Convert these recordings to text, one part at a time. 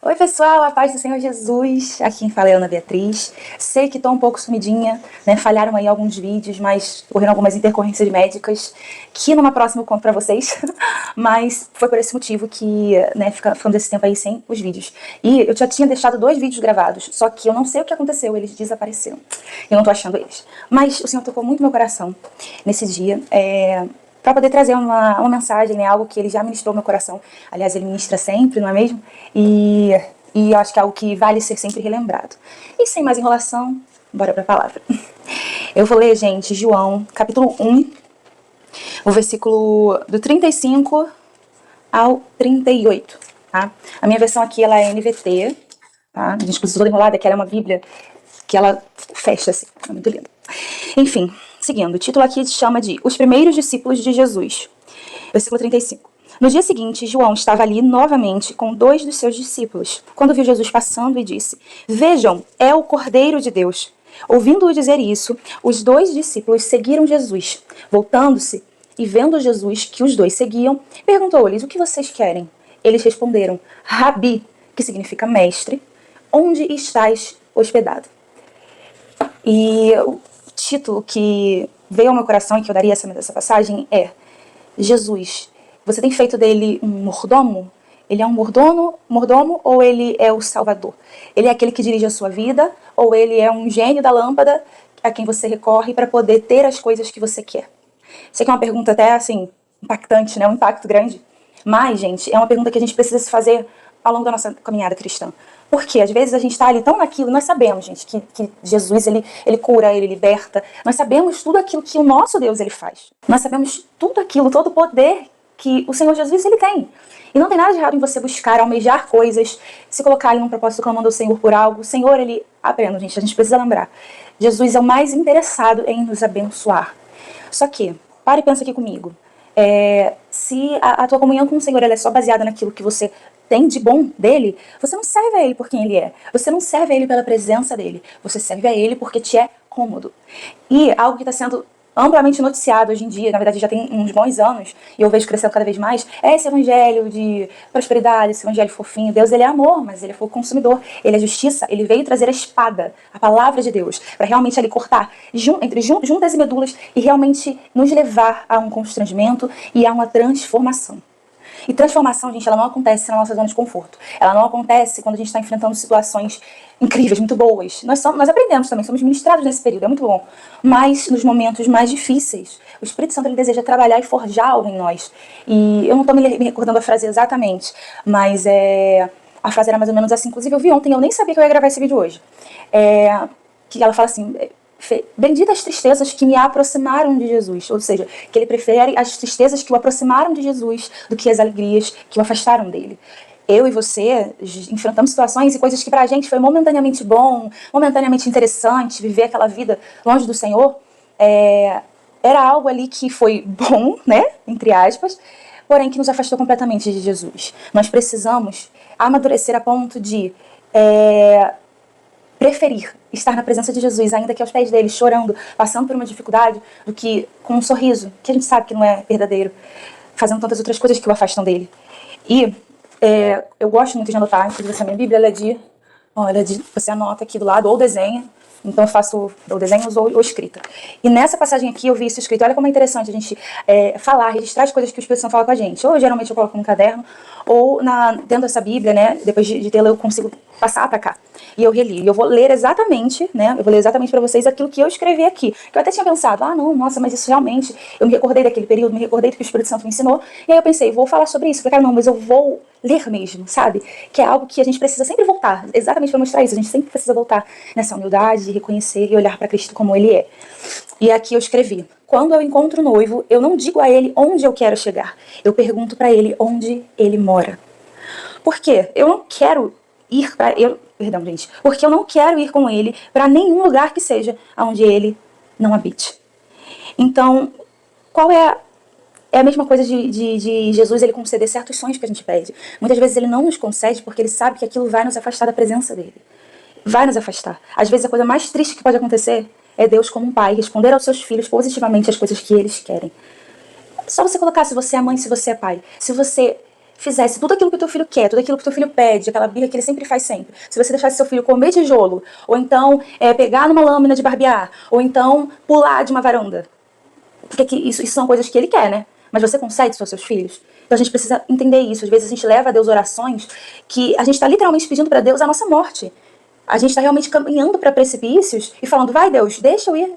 Oi pessoal, a paz do Senhor Jesus, aqui quem fala é Ana Beatriz. Sei que estou um pouco sumidinha, né? Falharam aí alguns vídeos, mas ocorreram algumas intercorrências médicas que numa próxima eu conto pra vocês. Mas foi por esse motivo que, né, ficamos esse tempo aí sem os vídeos. E eu já tinha deixado 2 vídeos gravados, só que eu não sei o que aconteceu, eles desapareceram. Eu não tô achando eles. Mas o Senhor tocou muito meu coração nesse dia, para poder trazer uma mensagem, né, algo que ele já ministrou no meu coração. Aliás, ele ministra sempre, não é mesmo? E eu acho que é algo que vale ser sempre relembrado. E sem mais enrolação, bora para a palavra. Eu vou ler, gente, João, capítulo 1, o versículo do 35 ao 38, tá? A minha versão aqui, ela é NVT, tá? A gente toda enrolada, que ela é uma bíblia que ela fecha assim, é muito linda. Enfim, seguindo, o título aqui se chama de Os Primeiros Discípulos de Jesus. Versículo 35. No dia seguinte, João estava ali novamente com 2 dos seus discípulos, quando viu Jesus passando e disse: Vejam, é o Cordeiro de Deus. Ouvindo-o dizer isso, os 2 discípulos seguiram Jesus. Voltando-se e vendo Jesus que os 2 seguiam, perguntou-lhes: O que vocês querem? Eles responderam: Rabi, que significa mestre, onde estás hospedado? E o título que veio ao meu coração e que eu daria essa passagem é: Jesus, você tem feito dele um mordomo? Ele é um mordomo ou ele é o salvador? Ele é aquele que dirige a sua vida ou ele é um gênio da lâmpada a quem você recorre para poder ter as coisas que você quer? Sei que é uma pergunta até, assim, impactante, né? Um impacto grande. Mas, gente, é uma pergunta que a gente precisa se fazer ao longo da nossa caminhada cristã. Porque às vezes a gente está ali tão naquilo, nós sabemos, gente, que Jesus, ele cura, ele liberta. Nós sabemos tudo aquilo que o nosso Deus, ele faz. Nós sabemos tudo aquilo, todo o poder que o Senhor Jesus, ele tem. E não tem nada de errado em você buscar, almejar coisas, se colocar ali num propósito clamando ao Senhor por algo. O Senhor, ele... Aprenda, gente, a gente precisa lembrar. Jesus é o mais interessado em nos abençoar. Só que, para e pensa aqui comigo. Se a tua comunhão com o Senhor ela é só baseada naquilo que você tem de bom dele, você não serve a ele por quem ele é. Você não serve a ele pela presença dele. Você serve a ele porque te é cômodo. E algo que está sendo amplamente noticiado hoje em dia, na verdade já tem uns bons anos, e eu vejo crescendo cada vez mais, é esse evangelho de prosperidade, esse evangelho fofinho. Deus, ele é amor, mas ele é fogo consumidor. Ele é justiça, ele veio trazer a espada, a palavra de Deus, para realmente ali cortar entre juntas e medulas e realmente nos levar a um constrangimento e a uma transformação. E transformação, gente, ela não acontece na nossa zona de conforto. Ela não acontece quando a gente está enfrentando situações incríveis, muito boas. Nós aprendemos também, somos ministrados nesse período, é muito bom. Mas nos momentos mais difíceis, o Espírito Santo ele deseja trabalhar e forjar algo em nós. E eu não estou me recordando a frase exatamente, mas a frase era mais ou menos assim. Inclusive eu vi ontem, eu nem sabia que eu ia gravar esse vídeo hoje. Que ela fala assim: bendita as tristezas que me aproximaram de Jesus. Ou seja, que ele prefere as tristezas que o aproximaram de Jesus do que as alegrias que o afastaram dele. Eu e você enfrentamos situações e coisas que pra gente foi momentaneamente bom, momentaneamente interessante, viver aquela vida longe do Senhor. Era algo ali que foi bom, né, entre aspas, porém que nos afastou completamente de Jesus. Nós precisamos amadurecer a ponto de preferir estar na presença de Jesus, ainda que aos pés dele, chorando, passando por uma dificuldade, do que com um sorriso, que a gente sabe que não é verdadeiro, fazendo tantas outras coisas que o afastam dele. E eu gosto muito de anotar, inclusive essa minha Bíblia, ela é de você anota aqui do lado, ou desenha, então eu faço ou desenhos ou escrita. E nessa passagem aqui eu vi isso escrito. Olha como é interessante a gente falar, registrar as coisas que o Espírito Santo fala com a gente. Ou geralmente eu coloco num caderno, ou dentro dessa Bíblia, né, depois de tê-la eu consigo passar para cá. E eu reli. E eu vou ler exatamente, né, eu vou ler exatamente para vocês aquilo que eu escrevi aqui. Que eu até tinha pensado, não, nossa, mas isso realmente, eu me recordei daquele período, me recordei do que o Espírito Santo me ensinou. E aí eu pensei, vou falar sobre isso. Eu falei, cara, não, mas eu vou ler mesmo, sabe? Que é algo que a gente precisa sempre voltar, exatamente para mostrar isso. A gente sempre precisa voltar nessa humildade, reconhecer e olhar para Cristo como Ele é. E aqui eu escrevi: quando eu encontro o noivo, eu não digo a ele onde eu quero chegar. Eu pergunto para ele onde ele mora. Por quê? Eu não quero ir para... Perdão, gente. Porque eu não quero ir com ele para nenhum lugar que seja onde ele não habite. Então, qual é a mesma coisa de Jesus ele conceder certos sonhos que a gente pede. Muitas vezes ele não nos concede porque ele sabe que aquilo vai nos afastar da presença dele. Vai nos afastar. Às vezes a coisa mais triste que pode acontecer é Deus como um pai responder aos seus filhos positivamente as coisas que eles querem. Só você colocar se você é mãe, se você é pai. Se você fizesse tudo aquilo que o teu filho quer, tudo aquilo que o teu filho pede, aquela birra que ele sempre faz sempre, se você deixasse seu filho comer tijolo, ou então pegar numa lâmina de barbear, ou então pular de uma varanda, porque isso são coisas que ele quer, né? Mas você consegue com seus filhos? Então a gente precisa entender isso. Às vezes a gente leva a Deus orações que a gente está literalmente pedindo para Deus a nossa morte. A gente está realmente caminhando para precipícios e falando, vai Deus, deixa eu ir,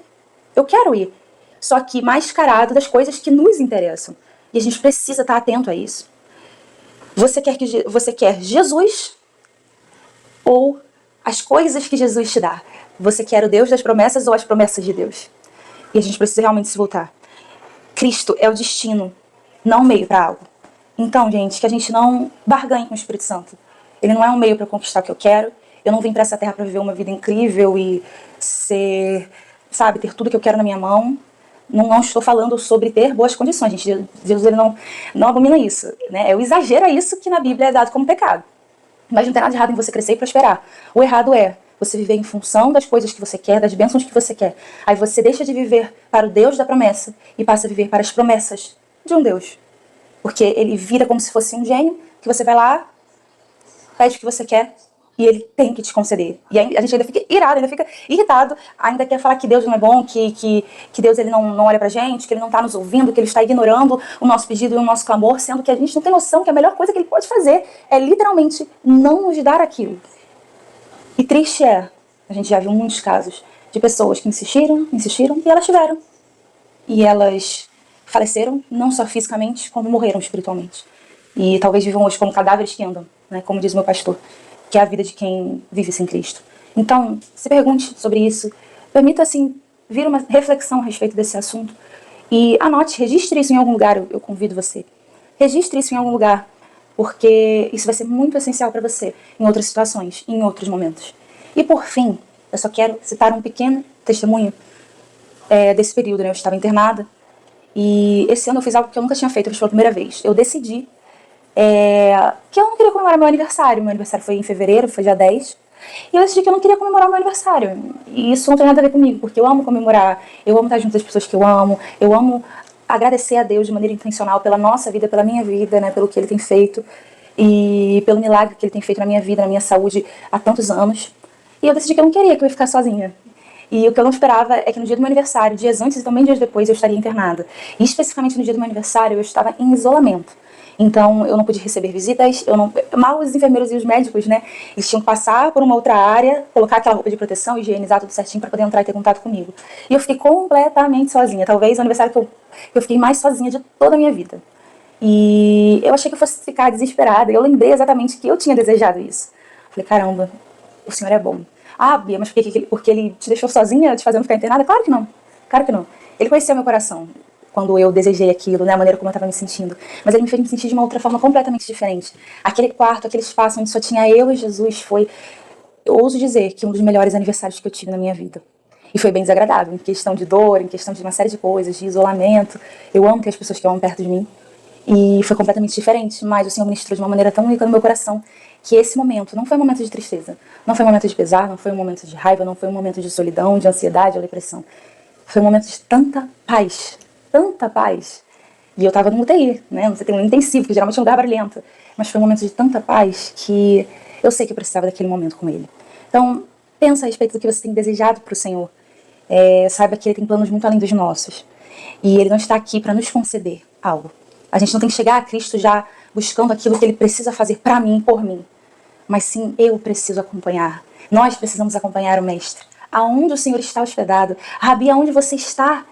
eu quero ir. Só que mascarado das coisas que nos interessam. E a gente precisa estar atento a isso. Você quer Jesus ou as coisas que Jesus te dá? Você quer o Deus das promessas ou as promessas de Deus? E a gente precisa realmente se voltar. Cristo é o destino, não o meio para algo. Então, gente, que a gente não barganhe com o Espírito Santo. Ele não é um meio para conquistar o que eu quero. Eu não vim para essa terra para viver uma vida incrível e ser, sabe, ter tudo que eu quero na minha mão. Não estou falando sobre ter boas condições, gente. Jesus ele não abomina isso, né? É o exagero a isso que na Bíblia é dado como pecado. Mas não tem nada de errado em você crescer e prosperar. O errado é você viver em função das coisas que você quer, das bênçãos que você quer. Aí você deixa de viver para o Deus da promessa e passa a viver para as promessas de um Deus. Porque ele vira como se fosse um gênio, que você vai lá, pede o que você quer, e ele tem que te conceder. E a gente ainda fica irado, ainda fica irritado, ainda quer falar que Deus não é bom, que Deus ele não olha pra gente, que ele não tá nos ouvindo, que ele está ignorando o nosso pedido e o nosso clamor, sendo que a gente não tem noção que a melhor coisa que ele pode fazer é literalmente não nos dar aquilo. E triste é, a gente já viu muitos casos de pessoas que insistiram, e elas tiveram. E elas faleceram, não só fisicamente, como morreram espiritualmente. E talvez vivam hoje como cadáveres que andam, né, como diz meu pastor, que é a vida de quem vive sem Cristo. Então, se pergunte sobre isso, permita, assim, vir uma reflexão a respeito desse assunto e anote, registre isso em algum lugar, eu convido você. Registre isso em algum lugar, porque isso vai ser muito essencial para você em outras situações, em outros momentos. E por fim, eu só quero citar um pequeno testemunho desse período, né? Eu estava internada e esse ano eu fiz algo que eu nunca tinha feito, eu fiz pela primeira vez. Eu decidi que eu não queria comemorar meu aniversário foi em fevereiro, foi dia 10. E eu decidi que eu não queria comemorar meu aniversário. E isso não tem nada a ver comigo, porque eu amo comemorar, eu amo estar junto das pessoas que eu amo agradecer a Deus de maneira intencional pela nossa vida, pela minha vida, né, pelo que Ele tem feito e pelo milagre que Ele tem feito na minha vida, na minha saúde há tantos anos. E eu decidi que eu não queria, que eu ia ficar sozinha. E o que eu não esperava é que no dia do meu aniversário, dias antes e também dias depois, eu estaria internada. E especificamente no dia do meu aniversário, eu estava em isolamento. Então, eu não pude receber visitas, mal os enfermeiros e os médicos, né, eles tinham que passar por uma outra área, colocar aquela roupa de proteção, higienizar tudo certinho para poder entrar e ter contato comigo. E eu fiquei completamente sozinha, talvez o aniversário que eu fiquei mais sozinha de toda a minha vida. E eu achei que eu fosse ficar desesperada, e eu lembrei exatamente que eu tinha desejado isso. Falei, caramba, o Senhor é bom. Ah, Bia, mas porque ele te deixou sozinha, te fazendo ficar internada? Claro que não, claro que não. Ele conheceu meu coração quando eu desejei aquilo, né, a maneira como eu estava me sentindo. Mas ele me fez me sentir de uma outra forma completamente diferente. Aquele quarto, aquele espaço onde só tinha eu e Jesus foi, eu ouso dizer, que um dos melhores aniversários que eu tive na minha vida. E foi bem desagradável, em questão de dor, em questão de uma série de coisas, de isolamento. Eu amo ter as pessoas que eu amo perto de mim. E foi completamente diferente, mas o Senhor ministrou de uma maneira tão única no meu coração que esse momento não foi um momento de tristeza, não foi um momento de pesar, não foi um momento de raiva, não foi um momento de solidão, de ansiedade ou depressão. Foi um momento de tanta paz, tanta paz. E eu tava no UTI, né? Você tem um intensivo, que geralmente é um lugar barulhento. Mas foi um momento de tanta paz que eu sei que eu precisava daquele momento com Ele. Então, pensa a respeito do que você tem desejado para o Senhor. Saiba que Ele tem planos muito além dos nossos. E Ele não está aqui para nos conceder algo. A gente não tem que chegar a Cristo já buscando aquilo que Ele precisa fazer para mim, por mim. Mas sim, eu preciso acompanhar. Nós precisamos acompanhar o Mestre. Aonde o Senhor está hospedado? Rabi, aonde você está?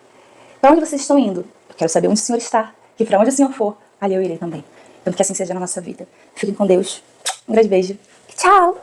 Para onde vocês estão indo? Eu quero saber onde o Senhor está. E para onde o Senhor for, ali eu irei também. Então que assim seja na nossa vida. Fiquem com Deus. Um grande beijo. Tchau!